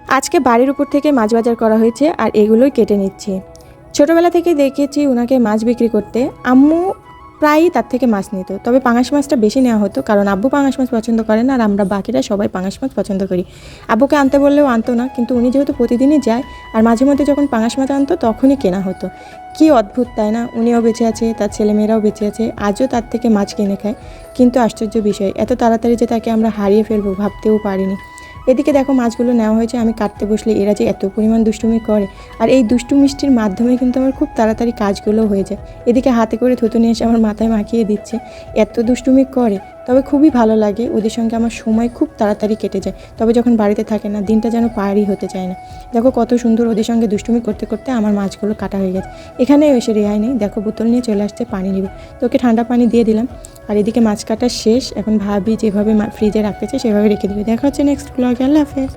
আজকে বাড়ির উপর থেকে মাছ বাজার করা হয়েছে আর এগুলোই কেটে নিচ্ছি। ছোটোবেলা থেকে দেখেছি ওনাকে মাছ বিক্রি করতে। আম্মু প্রায়ই তার থেকে মাছ নিত, তবে পাঙাশ মাছটা বেশি নেওয়া হতো কারণ আব্বু পাঙাশ মাছ পছন্দ করে না আর আমরা বাকিরা সবাই পাঙাশ মাছ পছন্দ করি। আব্বুকে আনতে বললেও আনতো না, কিন্তু উনি যেহেতু প্রতিদিনই যায় আর মাঝে মধ্যে যখন পাঙাশ মাছ আনতো তখনই কেনা হতো। কী অদ্ভুত তাই না, উনিও বেঁচে আছে, তার ছেলেমেয়েরাও বেঁচে আছে, আজও তার থেকে মাছ কিনে খায়। কিন্তু আশ্চর্য বিষয়, এত তাড়াতাড়ি যে তাকে আমরা হারিয়ে ফেলবো ভাবতেও পারিনি। এদিকে দেখো মাছগুলো নেওয়া হয়েছে, আমি কাটতে বসলে এরা যে এত পরিমাণ দুষ্টুমি করে, আর এই দুষ্টু মিষ্টির মাধ্যমে কিন্তু আমার খুব তাড়াতাড়ি কাজগুলো হয়ে যায়। এদিকে হাতে করে থুতু নিয়ে এসে আমার মাথায় মাখিয়ে দিচ্ছে, এত দুষ্টুমি করে। তবে খুবই ভালো লাগে, ওদের সঙ্গে আমার সময় খুব তাড়াতাড়ি কেটে যায়। তবে যখন বাড়িতে থাকে না, দিনটা যেন পারই হতে চায় না। দেখো কত সুন্দর ওদের সঙ্গে দুষ্টুমি করতে করতে আমার মাছগুলো কাটা হয়ে গেছে। এখানেও এসে রেহাই নেই, দেখো বোতল নিয়ে চলে আসছে পানি নেবে, তো ওকে ঠান্ডা পানি দিয়ে দিলাম। আর এদিকে মাছ কাটা শেষ, এখন ভাবি যেভাবে ফ্রিজে রাখতে চাই সেভাবে রেখে দিবে। দেখা হচ্ছে নেক্সট ব্লগে, আল্লাহ হাফেজ।